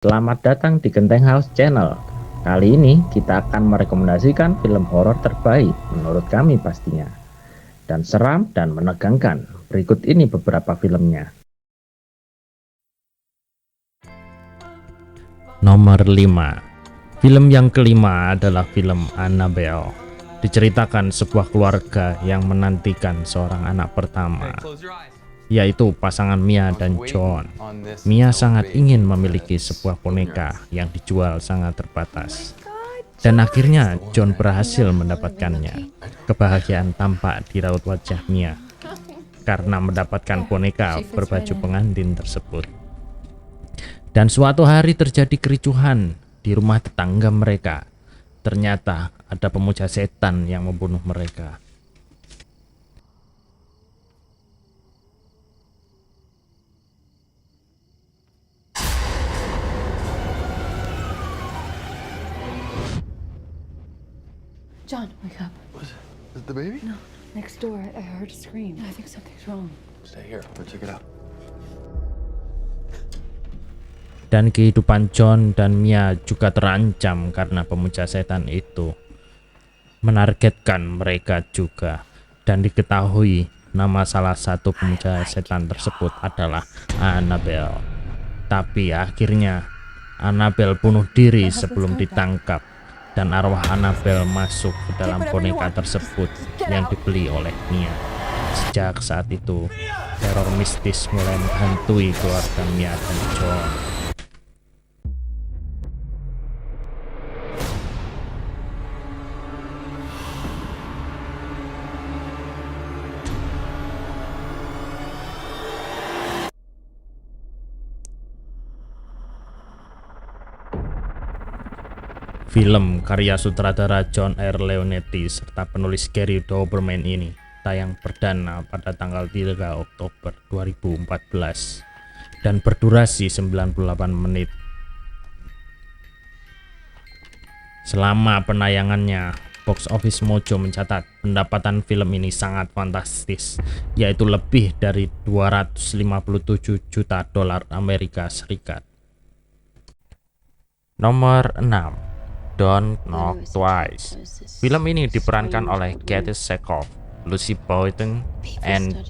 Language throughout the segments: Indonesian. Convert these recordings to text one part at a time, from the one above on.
Selamat datang di Genteng House Channel. Kali ini kita akan merekomendasikan film horor terbaik menurut kami pastinya. Dan seram dan menegangkan. Berikut ini beberapa filmnya. Nomor 5. Film yang kelima adalah film Annabelle. Diceritakan sebuah keluarga yang menantikan seorang anak pertama, yaitu pasangan Mia dan John. Mia sangat ingin memiliki sebuah boneka yang dijual sangat terbatas. Dan akhirnya John berhasil mendapatkannya. Kebahagiaan tampak di raut wajah Mia karena mendapatkan boneka berbaju pengantin tersebut. Dan suatu hari terjadi kericuhan di rumah tetangga mereka. Ternyata ada pemuja setan yang membunuh mereka. John, wake up. Was it the baby? No, next door. I heard a scream. I think something's wrong. Stay here. I'll check it out. Dan kehidupan John dan Mia juga terancam karena pemuja setan itu menargetkan mereka juga. Dan diketahui nama salah satu pemuja setan tersebut adalah Annabelle. Tapi akhirnya Annabelle bunuh diri sebelum ditangkap. Dan arwah Annabelle masuk ke dalam boneka tersebut yang dibeli oleh Mia. Sejak saat itu, teror mistis mulai menghantui keluarga Mia dan John. Film karya sutradara John R. Leonetti serta penulis Gary Dauberman ini tayang perdana pada tanggal 3 Oktober 2014 dan berdurasi 98 menit. Selama penayangannya, Box Office Mojo mencatat pendapatan film ini sangat fantastis, yaitu lebih dari 257 juta dolar Amerika Serikat. Nomor 6. Don't Knock Twice. Film ini diperankan oleh Katie Sackhoff, Lucy Boynton, and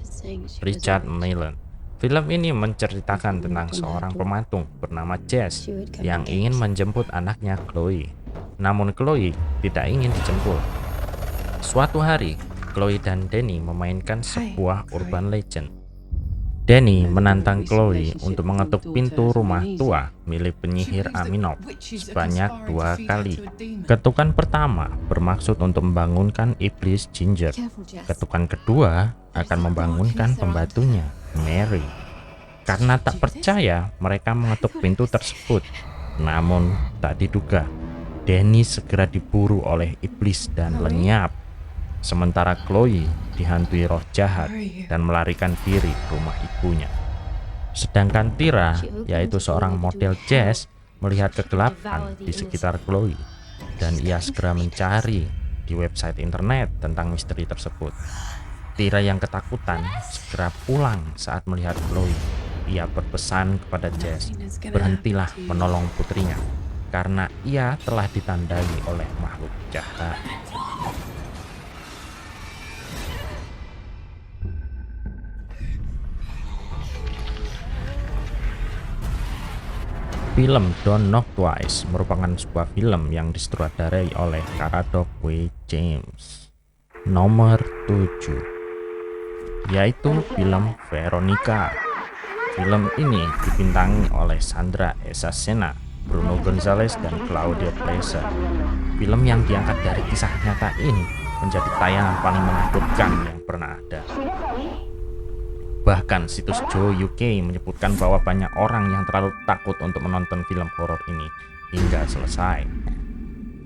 Richard Mellon. Film ini menceritakan tentang seorang pematung bernama Jess yang ingin menjemput anaknya Chloe. Namun Chloe tidak ingin dijemput. Suatu hari, Chloe dan Danny memainkan sebuah urban legend. Danny menantang Chloe untuk mengetuk pintu rumah tua milik penyihir Aminov sebanyak 2 kali. Ketukan pertama bermaksud untuk membangunkan iblis Ginger. Ketukan kedua akan membangunkan pembantunya, Mary. Karena tak percaya, mereka mengetuk pintu tersebut. Namun tak diduga, Danny segera diburu oleh iblis dan lenyap. Sementara Chloe dihantui roh jahat dan melarikan diri ke rumah ibunya. Sedangkan Tira, yaitu seorang model jazz, melihat kegelapan di sekitar Chloe dan ia segera mencari di website internet tentang misteri tersebut. Tira yang ketakutan segera pulang saat melihat Chloe. Ia berpesan kepada Jess, berhentilah menolong putrinya karena ia telah ditandai oleh makhluk jahat. Film Don't Knock Twice merupakan sebuah film yang disutradarai oleh Caradoc W. James. Nomor 7, yaitu film Veronica. Film ini dibintangi oleh Sandra Esasena, Bruno Gonzalez, dan Claudia Blazer. Film yang diangkat dari kisah nyata ini menjadi tayangan paling menakutkan yang pernah ada. Bahkan situs Joe UK menyebutkan bahwa banyak orang yang terlalu takut untuk menonton film horor ini hingga selesai.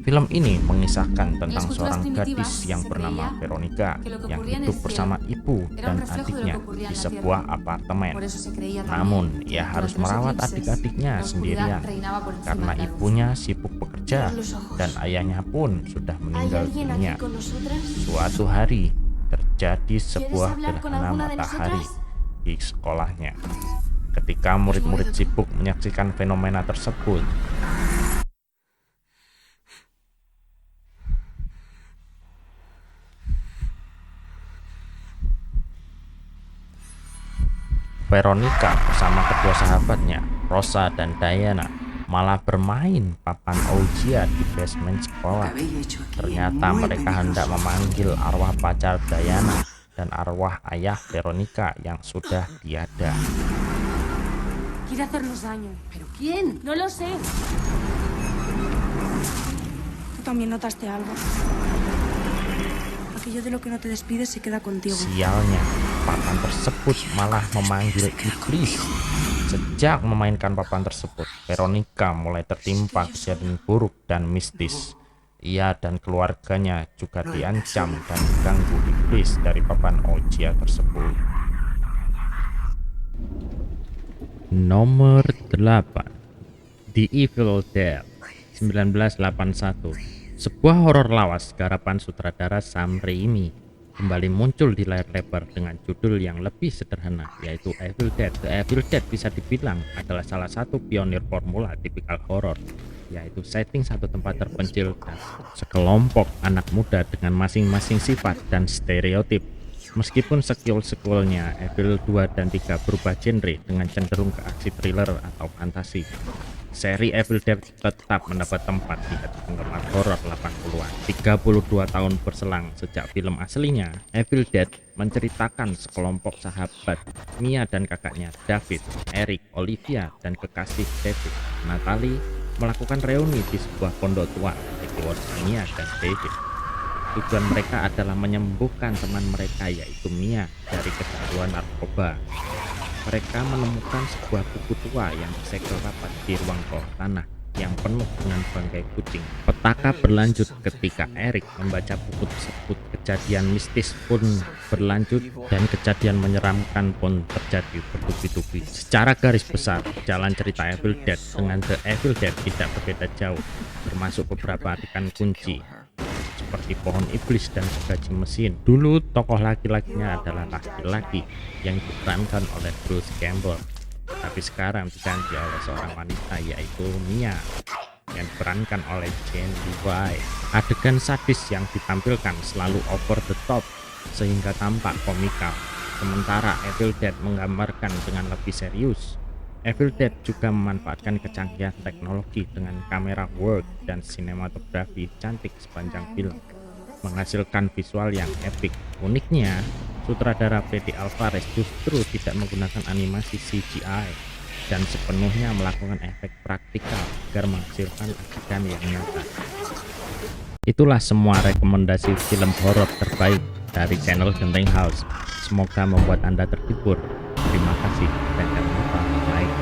Film ini mengisahkan tentang seorang gadis yang bernama Veronica yang hidup bersama ibu dan adiknya di sebuah apartemen. Namun, ia harus merawat adik-adiknya sendirian karena ibunya sibuk bekerja dan ayahnya pun sudah meninggal dunia. Suatu hari, terjadi sebuah gerhana matahari di sekolahnya. Ketika murid-murid sibuk menyaksikan fenomena tersebut, Veronica bersama kedua sahabatnya, Rosa dan Diana, malah bermain papan Ouija di basement sekolah. Ternyata mereka hendak memanggil arwah pacar Diana dan arwah ayah Veronica yang sudah tiada. Quiere hacernos daño. ¿Pero quién? No lo sé. ¿Tú también notaste algo? Aquello de lo que no te despides se queda contigo. Sialnya, papan tersebut malah memanggil iblis. Sejak memainkan papan tersebut, Veronica mulai tertimpa kejadian buruk dan mistis. Ia dan keluarganya juga diancam dan diganggu iblis dari papan Ouija tersebut. Nomor 8, The Evil Dead 1981. Sebuah horor lawas garapan sutradara Sam Raimi kembali muncul di layar lebar dengan judul yang lebih sederhana, yaitu Evil Dead. The Evil Dead bisa dibilang adalah salah satu pionir formula tipikal horor, yaitu setting satu tempat terpencil dan sekelompok anak muda dengan masing-masing sifat dan stereotip. Meskipun sequel-sequelnya Evil 2 dan 3 berubah genre dengan cenderung ke aksi thriller atau fantasi, seri Evil Dead tetap mendapat tempat di hati penggemar horor 80-an. 32 tahun berselang sejak film aslinya, Evil Dead menceritakan sekelompok sahabat, Mia dan kakaknya David, Eric, Olivia, dan kekasih David, Natalie, melakukan reuni di sebuah pondok tua di Mia dan David. Tujuan mereka adalah menyembuhkan teman mereka, yaitu Mia, dari kecanduan narkoba. Mereka menemukan sebuah buku tua yang disegel rapat di ruang bawah tanah yang penuh dengan bangkai kucing. Petaka berlanjut ketika Eric membaca buku tersebut. Kejadian mistis pun berlanjut dan kejadian menyeramkan pun terjadi bertubi-tubi. Secara garis besar, jalan cerita Evil Dead dengan The Evil Dead tidak berbeda jauh, termasuk beberapa adegan kunci seperti pohon iblis dan gergaji mesin. Dulu tokoh laki-lakinya adalah laki-laki yang diperankan oleh Bruce Campbell, tapi sekarang diganti oleh seorang wanita, yaitu Mia yang diperankan oleh Jane Levy. Adegan sadis yang ditampilkan selalu over the top sehingga tampak komikal, sementara Evil Dead menggambarkan dengan lebih serius. Evil Dead juga memanfaatkan kecanggihan teknologi dengan kamera work dan sinematografi cantik sepanjang film, menghasilkan visual yang epik. Uniknya, sutradara Fede Alvarez justru tidak menggunakan animasi CGI dan sepenuhnya melakukan efek praktikal agar menghasilkan adegan yang nyata. Itulah semua rekomendasi film horor terbaik dari channel Genting House. Semoga membuat Anda terhibur. Terima kasih dan jangan lupa like,